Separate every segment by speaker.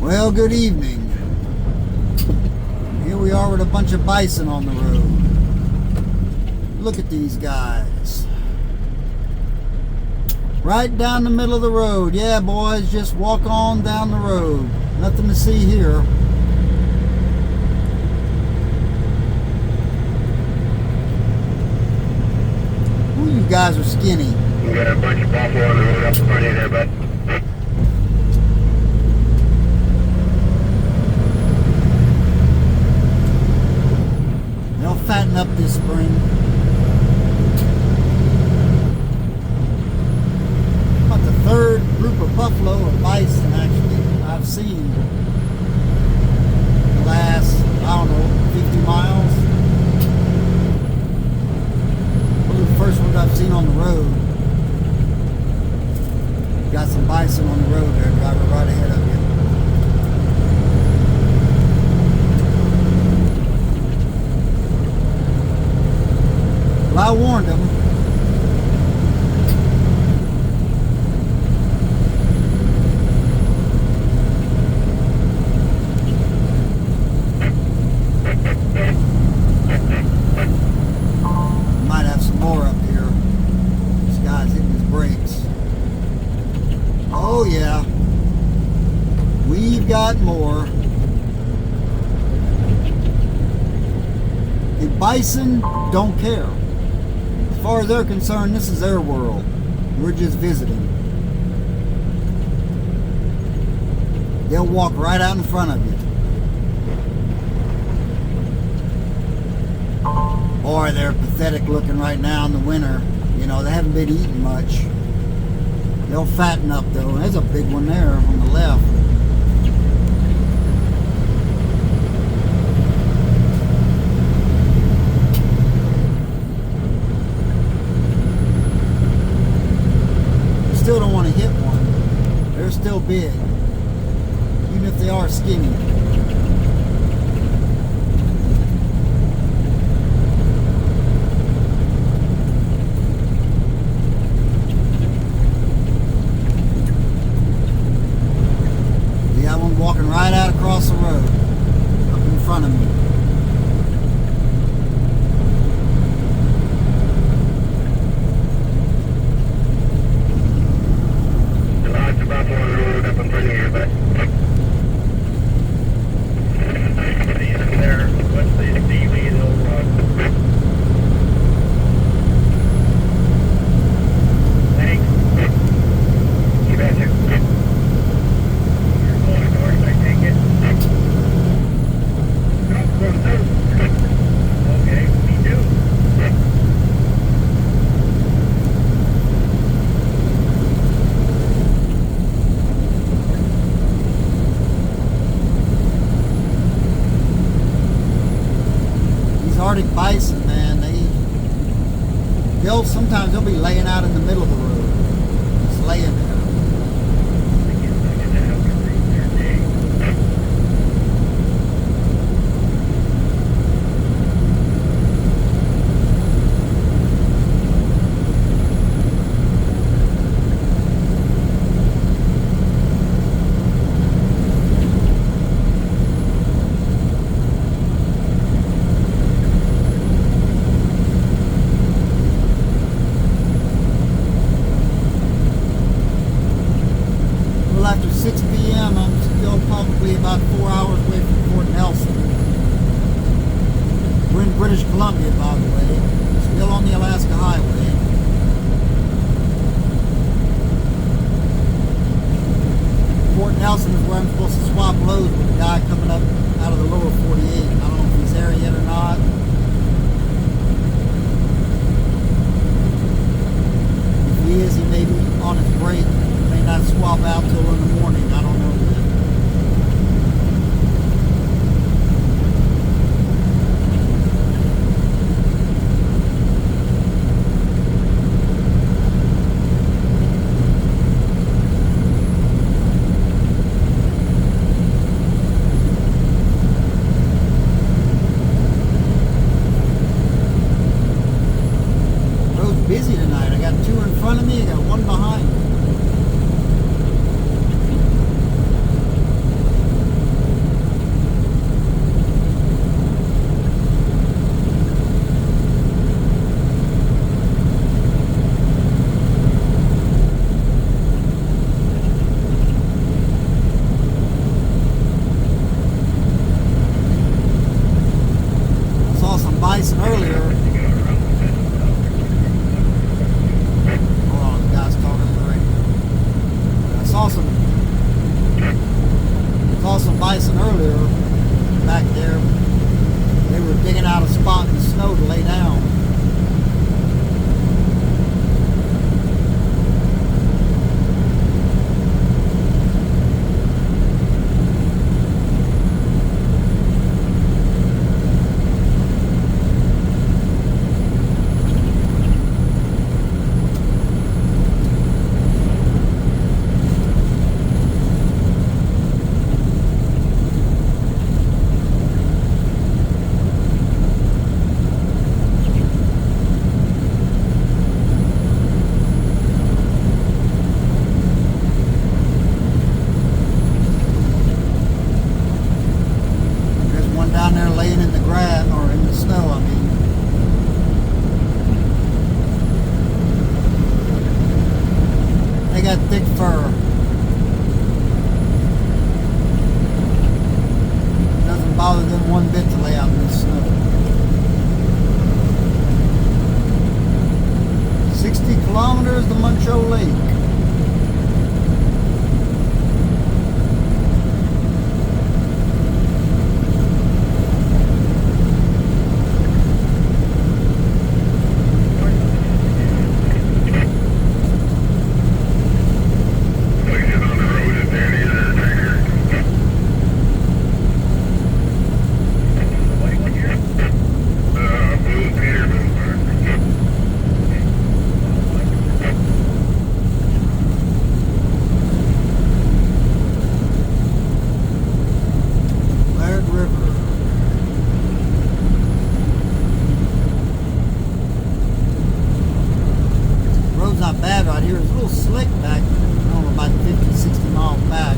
Speaker 1: Well, good evening. Here we are with a bunch of bison on the road. Look at these guys. Right down the middle of the road. Yeah, boys, just walk on down the road. Nothing to see here. Ooh, you guys are skinny.
Speaker 2: We got a bunch of buffalo on the road up in front of you there, bud.
Speaker 1: They'll fatten up this spring. About the third group of buffalo or bison actually I've seen the last, I don't know, 50 miles. One of the first ones I've seen on the road. Got some bison on the road there, driving right ahead of you. Well, I warned them. Might have some more up here. This guy's hitting his brakes. Oh yeah. We've got more. The bison don't care. As far as they're concerned, this is their world. We're just visiting. They'll walk right out in front of you. Or they're pathetic looking right now in the winter. You know, they haven't been eating much. They'll fatten up though. There's a big one there on the left. Still don't want to hit one. They're still big, even if they are skinny. We got one walking right out across the road, up in front of me. Arctic bison, man, sometimes they'll be laying out in the middle of the road, just laying there. After 6 p.m. I'm still probably about 4 hours away from Fort Nelson. We're in British Columbia, by the way. Still on the Alaska Highway. Fort Nelson is where I'm supposed to swap loads with the guy coming up out of the lower 48. I don't know if he's there yet or not. If he is, he may be on his break. Not swap out till in the morning. I don't know yet. Road's busy tonight. I got two in front of me. I got one behind me. saw some bison earlier back there. They were digging out a spot in the snow to lay down. Down there laying in the grass, or in the snow, I mean. They got thick fur. Doesn't bother them one bit to lay out in the snow. 60 kilometers to Muncho Lake. Not bad right here. It's a little slick back, I don't know, about 50, 60 miles back.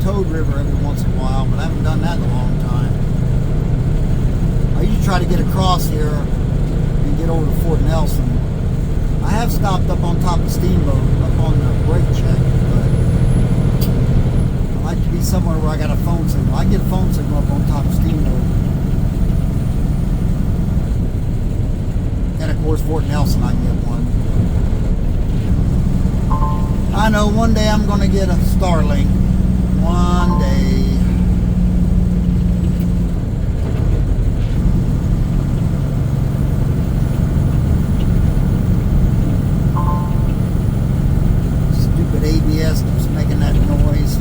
Speaker 1: Toad River every once in a while, but I haven't done that in a long time. I usually try to get across here and get over to Fort Nelson. I have stopped up on top of Steamboat, up on the brake check, but I like to be somewhere where I got a phone signal. I get a phone signal up on top of Steamboat. And of course Fort Nelson, I can get one. I know one day I'm going to get a Starlink. One day. Stupid ABS keeps making that noise.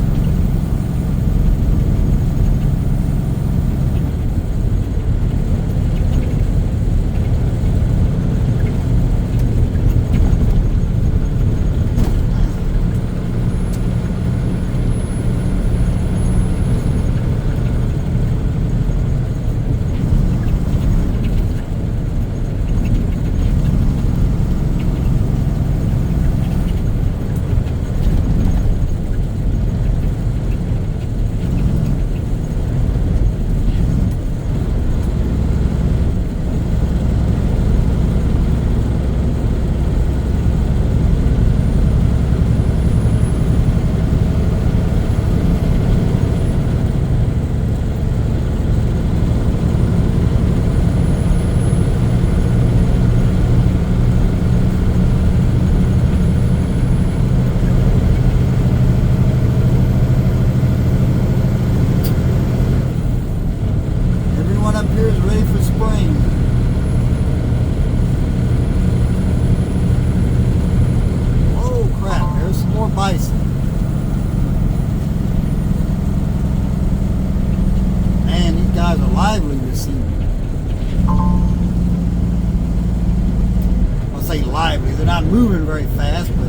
Speaker 1: because they're not moving very fast, but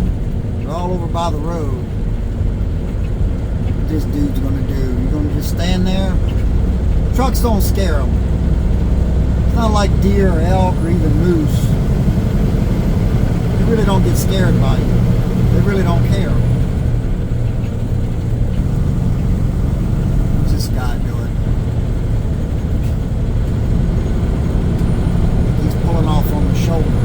Speaker 1: they're all over by the road. What this dude's gonna do? You're gonna just stand there? Trucks don't scare them. It's not like deer or elk or even moose. They really don't get scared by you. They really don't care. What's this guy doing? He's pulling off on the shoulder.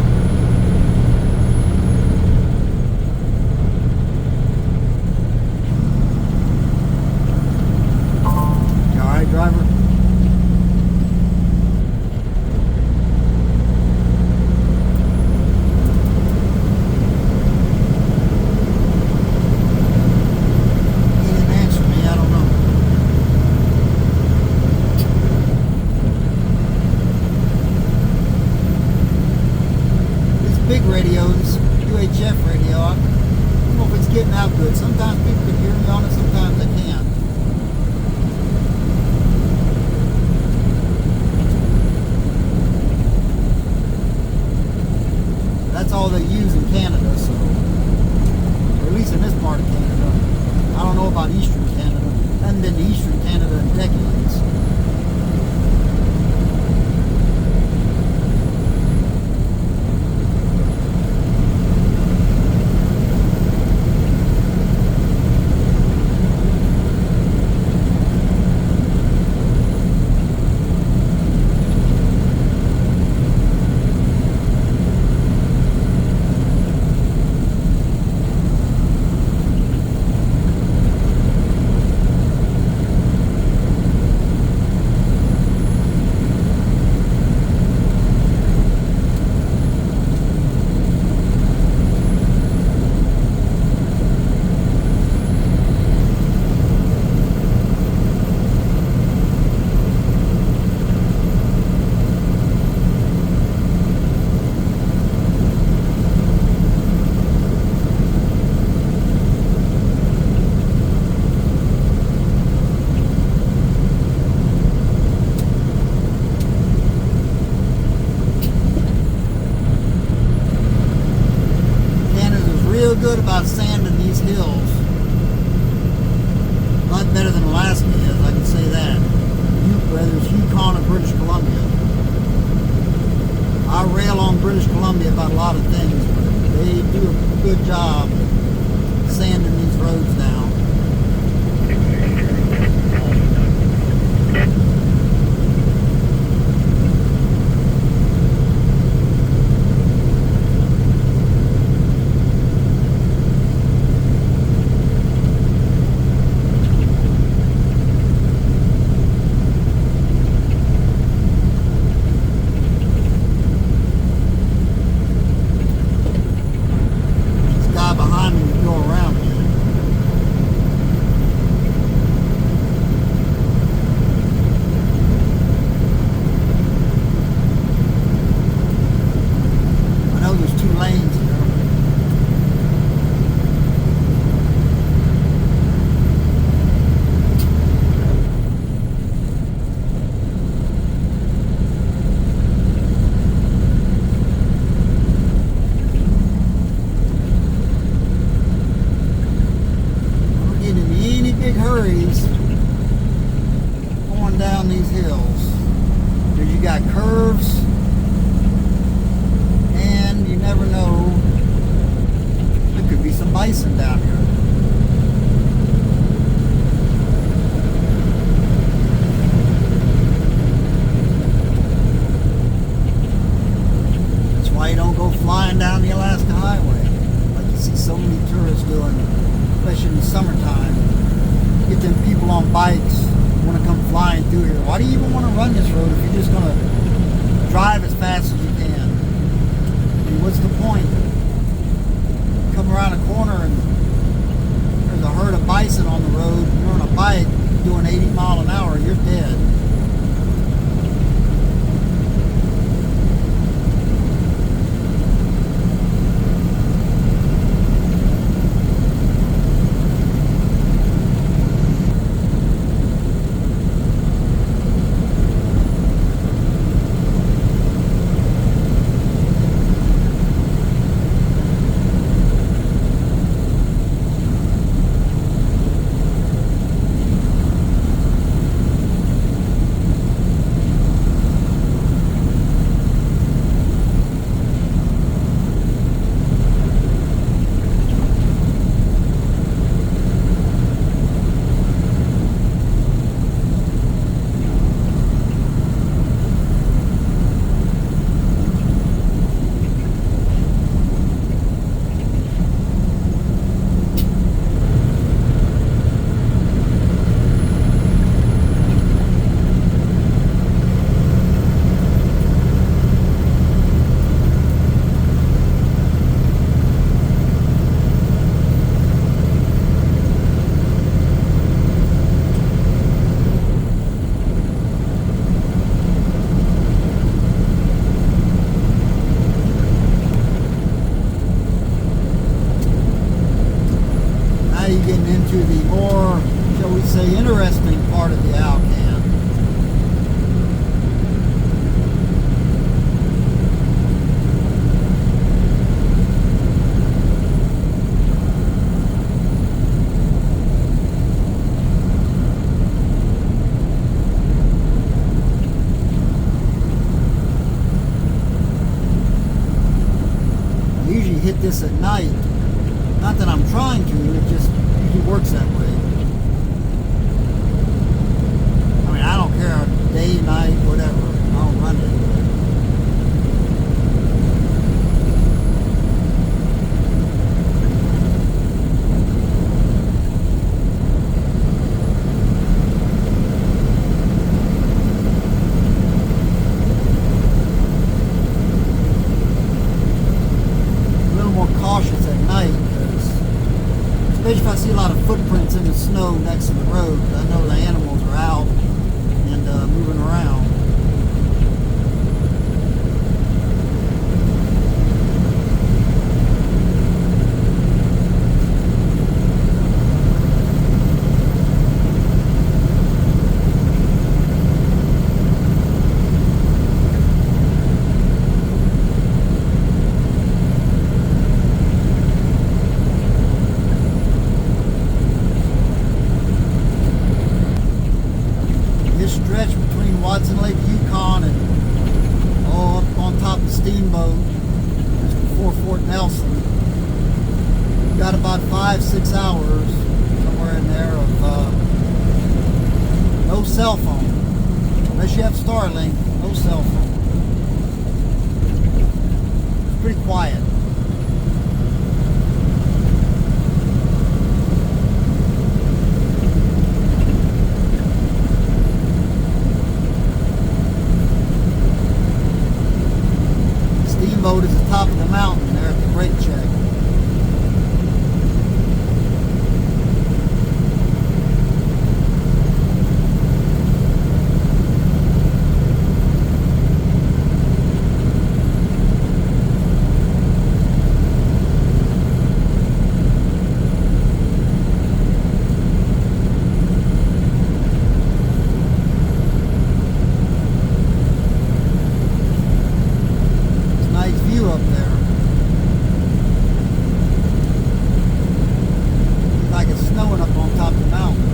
Speaker 1: You alright, driver? Big radios, UHF radio, I don't know if it's getting out good. Sometimes people can hear me on it, sometimes they can't. That's all they use in Canada, so, or at least in this part of Canada. I don't know about Eastern Canada. I haven't been to Eastern Canada in decades. Good about sanding these hills. A lot better than Alaska is, I can say that. Whether it's Yukon or British Columbia. I rail on British Columbia about a lot of things, but they do a good job sanding these roads down. Hurries going down these hills because you got curves and you never know, there could be some bison down here. That's why you don't go flying down the Alaska Highway like you see so many tourists doing, especially in the summertime. Get them people on bikes want to come flying through here. Why do you even want to run this road if you're just going to drive as fast as you can? I mean, what's the point? Come around a corner and there's a herd of bison on the road. You're on a bike doing 80 miles an hour, you're dead. say interesting part of the Alcan. I usually hit this at night. Not that I'm trying to, it just usually works that way. I mean, I don't care, day, night, whatever. I don't run it. A little more cautious at night, because especially if I see a lot of footprints in the snow next to the road, I know the animals are out and moving around. This stretch between Watson Lake, Yukon, and up on top of Steamboat, just before Fort Nelson, we've got about 5-6 hours somewhere in there of no cell phone, unless you have Starlink. No cell phone. It's pretty quiet. Steamboat is the top of the mountain there at the brake check. Nice view up there. Looks like it's snowing up on top of the mountain.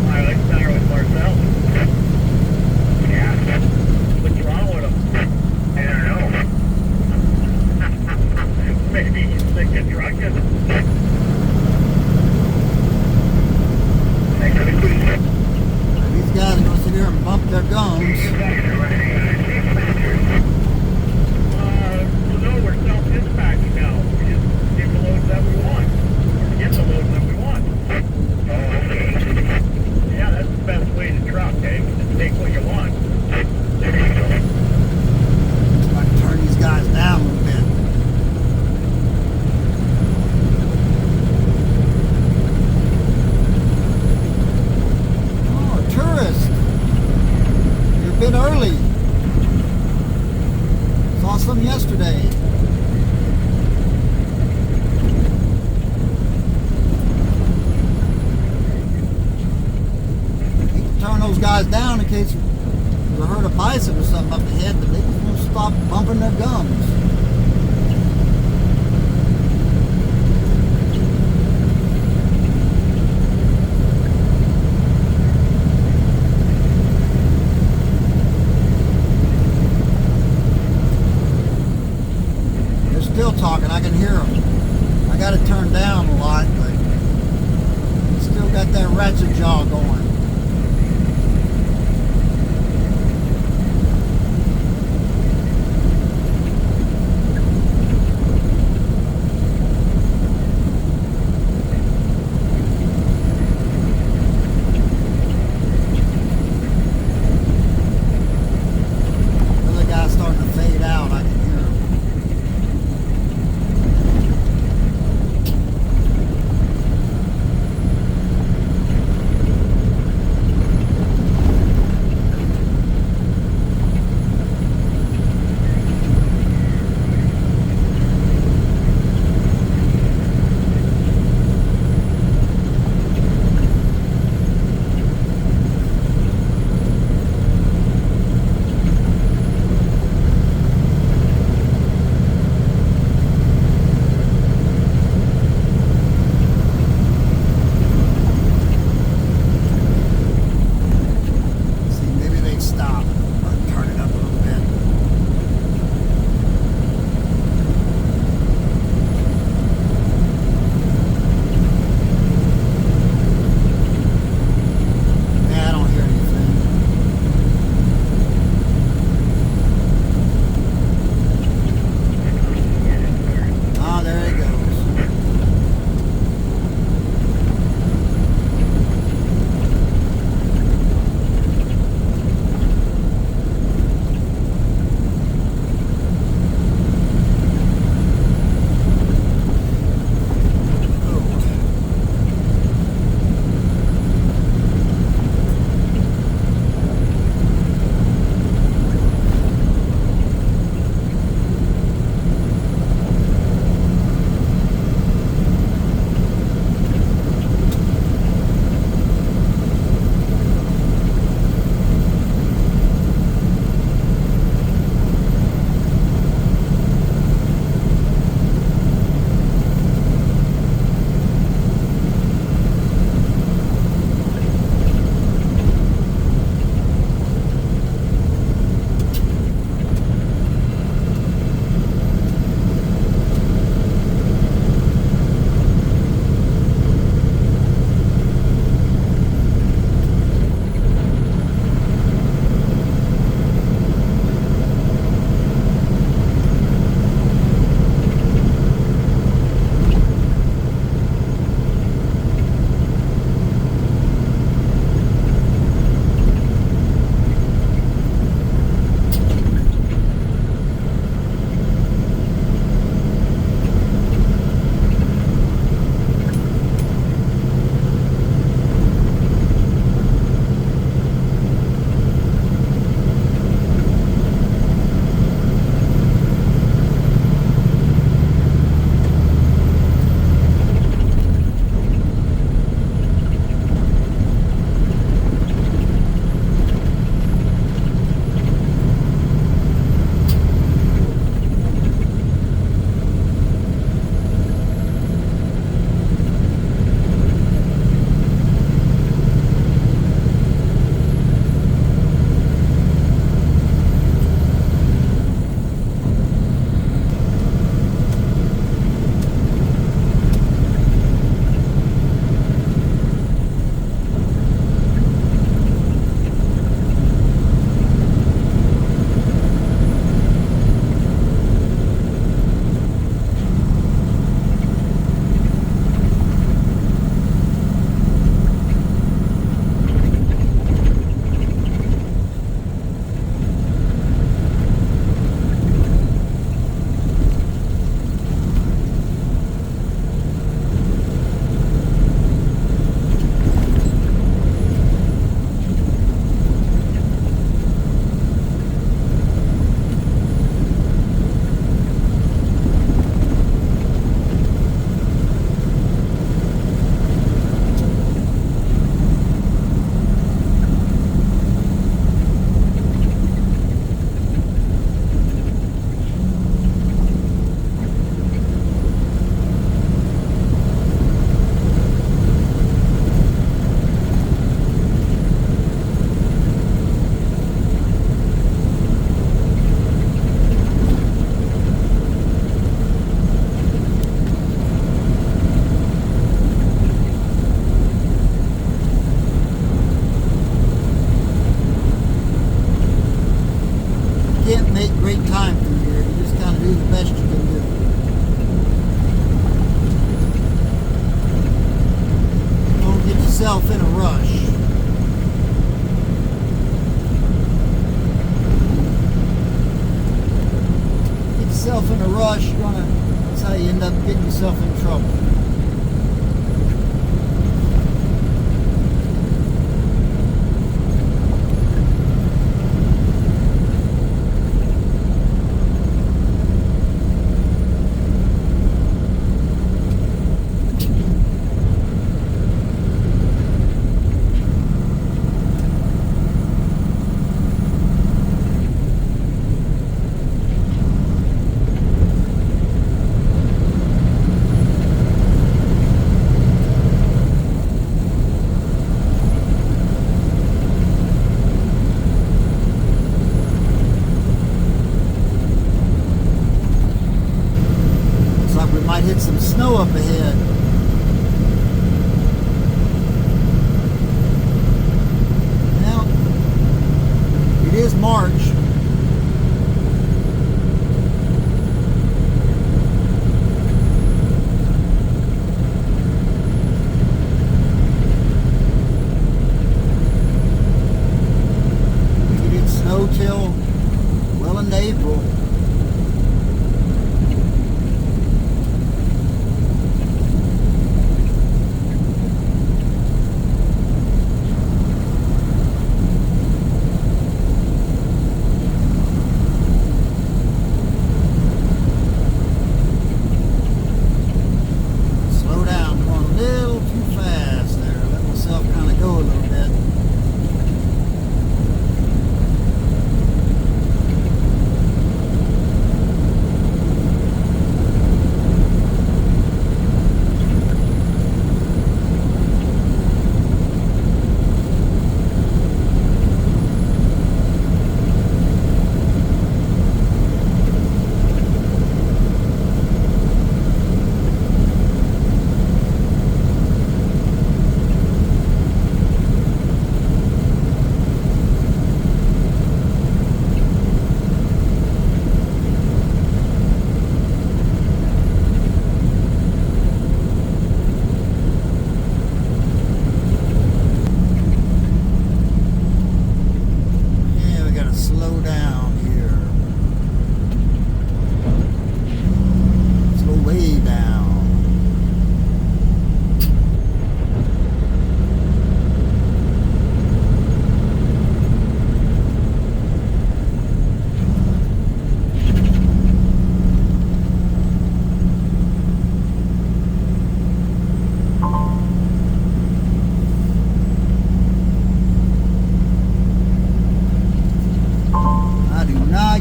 Speaker 2: Hi, let's start with Marcel. Yeah. What's wrong with him? I don't know. Maybe he's sick and drunken.
Speaker 1: These guys are going to sit here and bump their gums.
Speaker 2: Well, no, we're self-dispatching now. We just get the loads that we want. Or get the loads that we want. Oh, okay. Yeah, that's the best way to truck, eh? Just take what you want. There you go.
Speaker 1: I can turn these guys down a little bit. Oh, a tourist. You're a bit early. Saw some yesterday. You can turn those guys down in case you heard a bison or something up ahead, but they just won't stop bumping their gums. They're still talking. I can hear them. I got it turned down a lot, but still got that ratchet jaw going. Other guy's starting to fade out. I can hear him. yourself in a rush, that's how you end up getting yourself in trouble. Might hit some snow up ahead. Now, it is March. We did snow till well into April.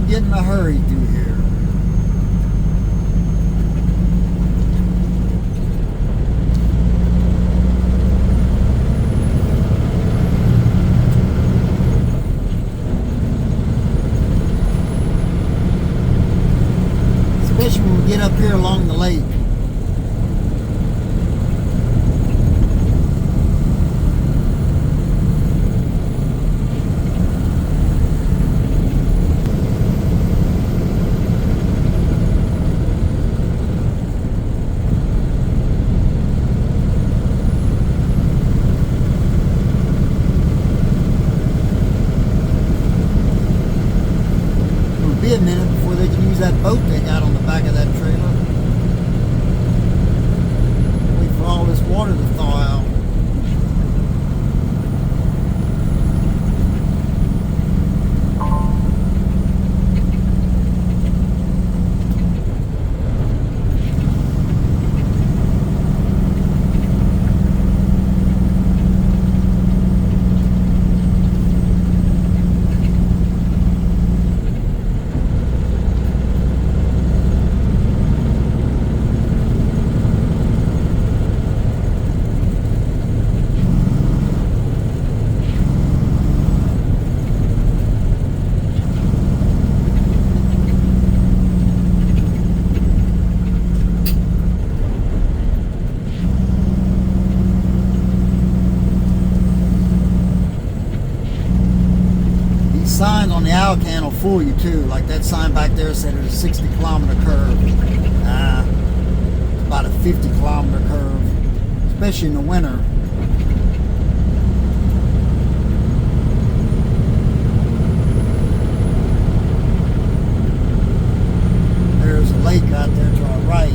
Speaker 1: Get in a hurry through here. Especially when we get up here along the lake. Be a minute before they can use that boat they got on the back of that trailer. Wait for all this water to thaw out. Signs on the Alcan will fool you too. Like that sign back there said it was a 60-kilometer curve. Nah, it's about a 50-kilometer curve, especially in the winter. There lake out there to our right.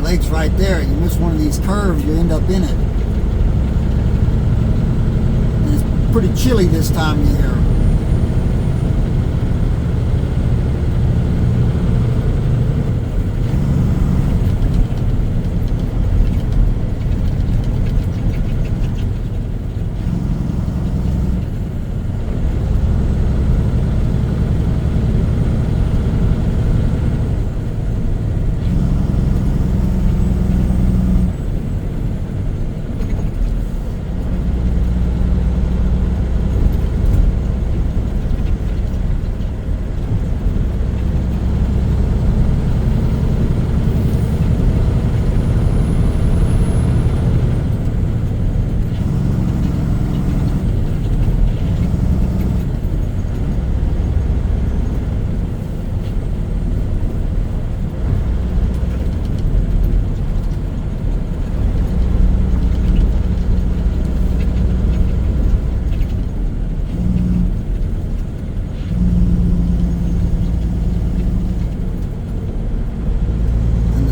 Speaker 1: Lake's right there. You miss one of these curves, you end up in it. And it's pretty chilly this time of year.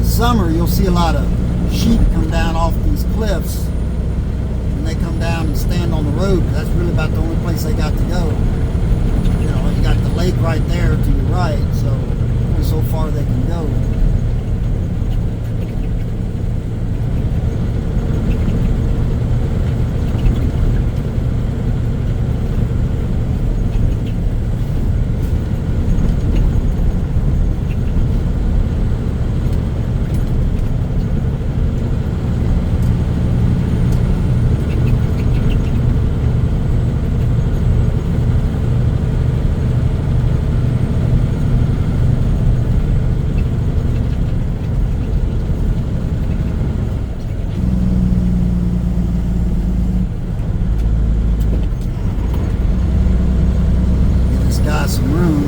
Speaker 1: Summer, you'll see a lot of sheep come down off these cliffs, and they come down and stand on the road. That's really about the only place they got to go. You know, you got the lake right there to your right, so only so far they can go. Some room.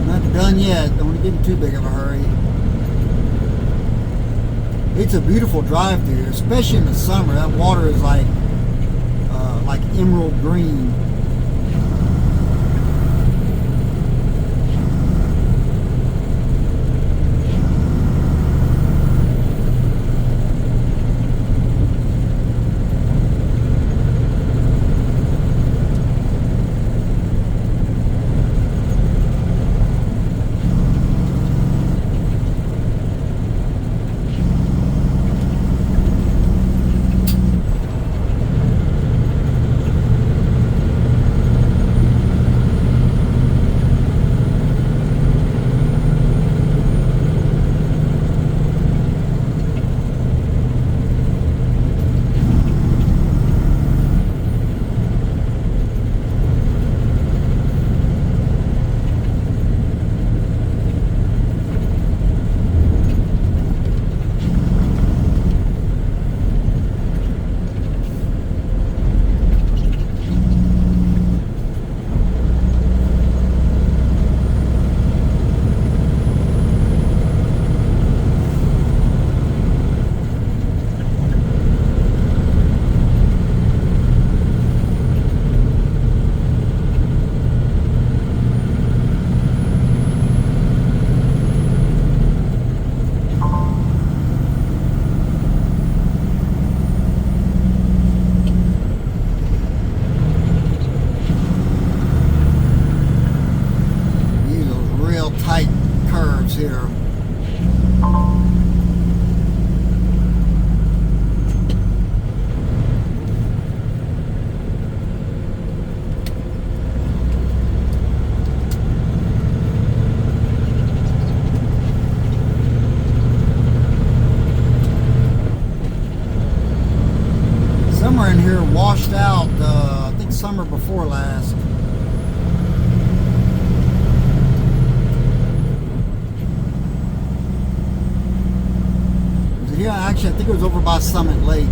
Speaker 1: Not done yet. Don't get in too big of a hurry. It's a beautiful drive through, especially in the summer. That water is like emerald green. Here. think it was over by Summit Lake.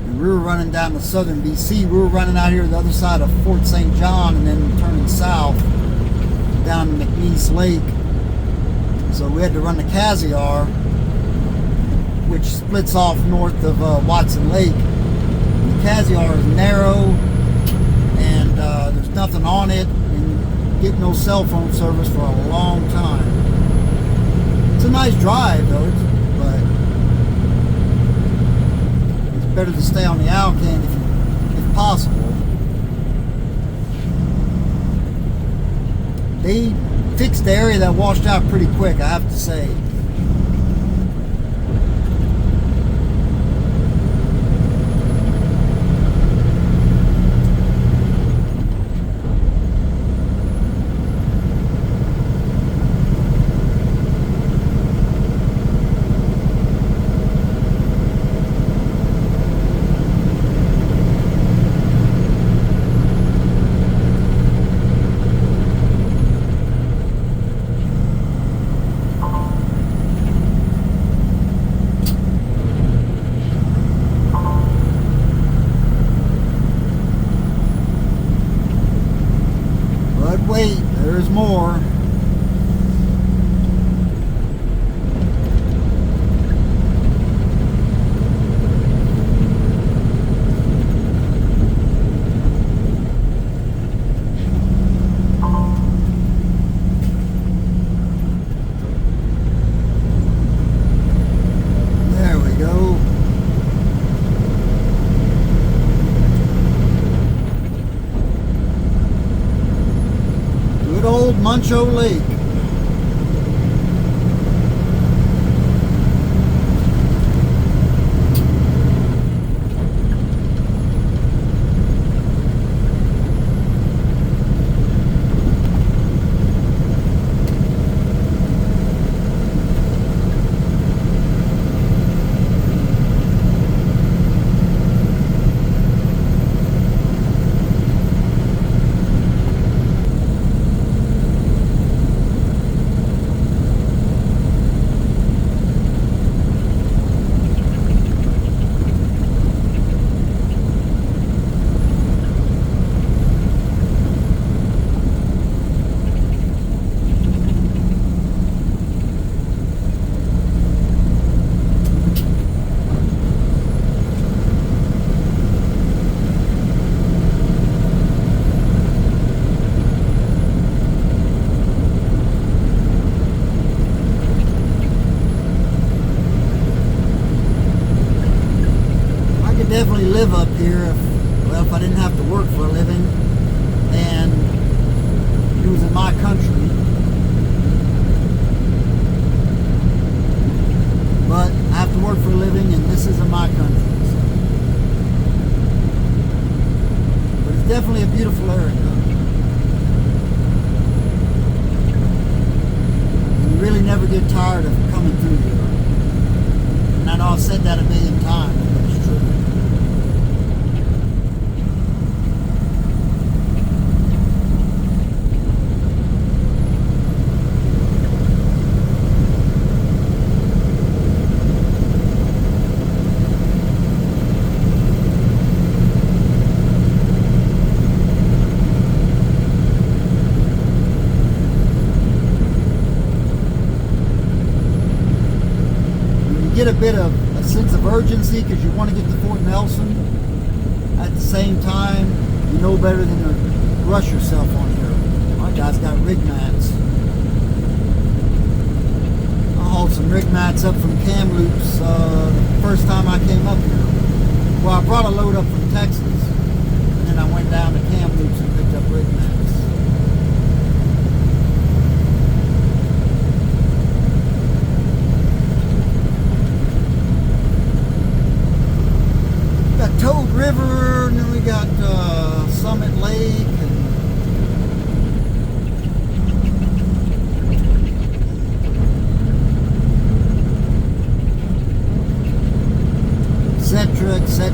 Speaker 1: And we were running down to southern BC. We were running out here the other side of Fort St. John and then turning south down to McNeese Lake. So we had to run the Cassiar, which splits off north of Watson Lake. The Cassiar is narrow and there's nothing on it, and get no cell phone service for a long time. It's a nice drive though, but it's better to stay on the Alcan if possible. They fixed the area that washed out pretty quick, I have to say. Wait, there's more. There we go. Good old Muncho Lake. Definitely live up here if I didn't have to work for a living and it was in my country. But I have to work for a living and this isn't my country. So. But it's definitely a beautiful area. You really never get tired of coming through here. And I know I've said that a million times, but it's true. Get a bit of a sense of urgency because you want to get to Fort Nelson. At the same time, you know better than to rush yourself on here. My guy's got rig mats. I hauled some rig mats up from Kamloops the first time I came up here. Well, I brought a load up from Texas, and then I went down to Kamloops and picked up rig mats. Toad River, and then we got Summit Lake, and etc., etc.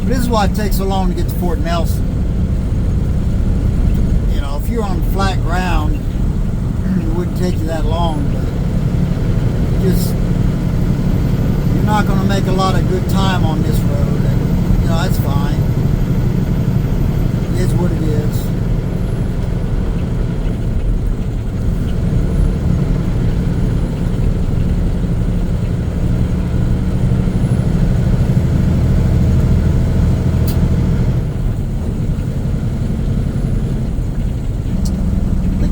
Speaker 1: But this is why it takes so long to get to Fort Nelson. You know, if you're on flat ground, it wouldn't take you that long, but just you're not going to make a lot of good time on this road, and you know that's fine. It is what it is.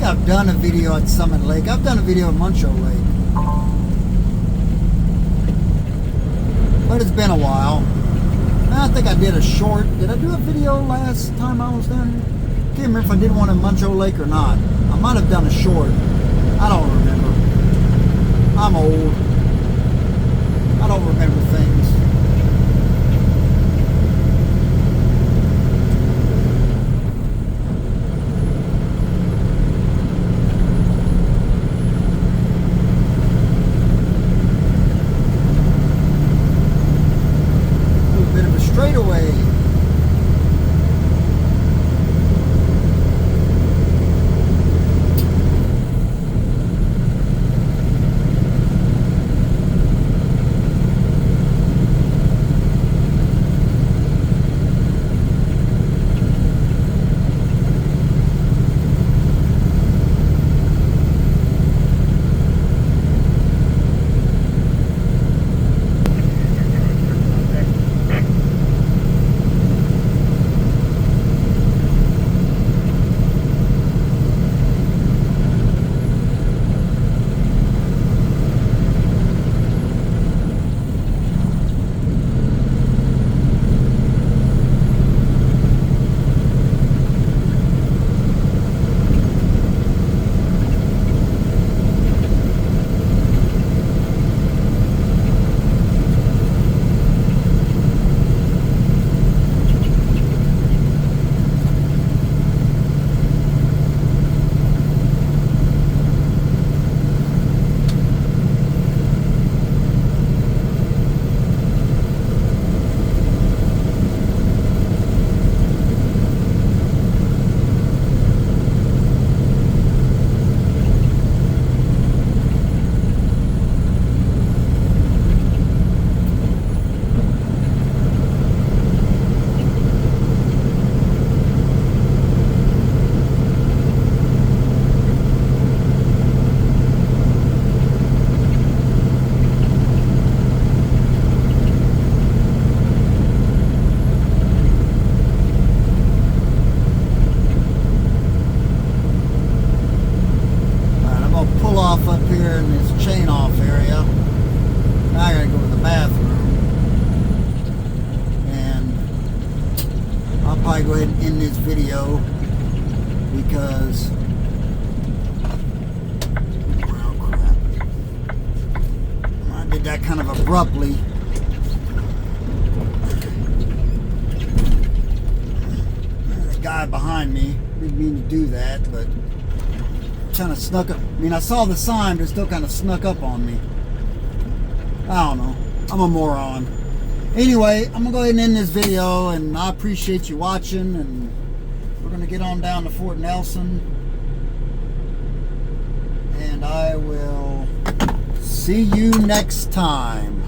Speaker 1: I've done a video at Summit Lake. I've done a video at Muncho Lake. But it's been a while. I think I did a short. Did I do a video last time I was down here? Can't remember if I did one at Muncho Lake or not. I might have done a short. I don't remember. I'm old. I don't remember things. Straightaway. Up here in this chain off area. Now I gotta go to the bathroom, and I'll probably go ahead and end this video because oh crap, I did that kind of abruptly. There's a guy behind me. Didn't mean to do that, but kind of snuck up. I mean, I saw the sign, but it still kind of snuck up on me. I don't know. I'm a moron. Anyway, I'm gonna go ahead and end this video, and I appreciate you watching, and we're gonna get on down to Fort Nelson, and I will see you next time.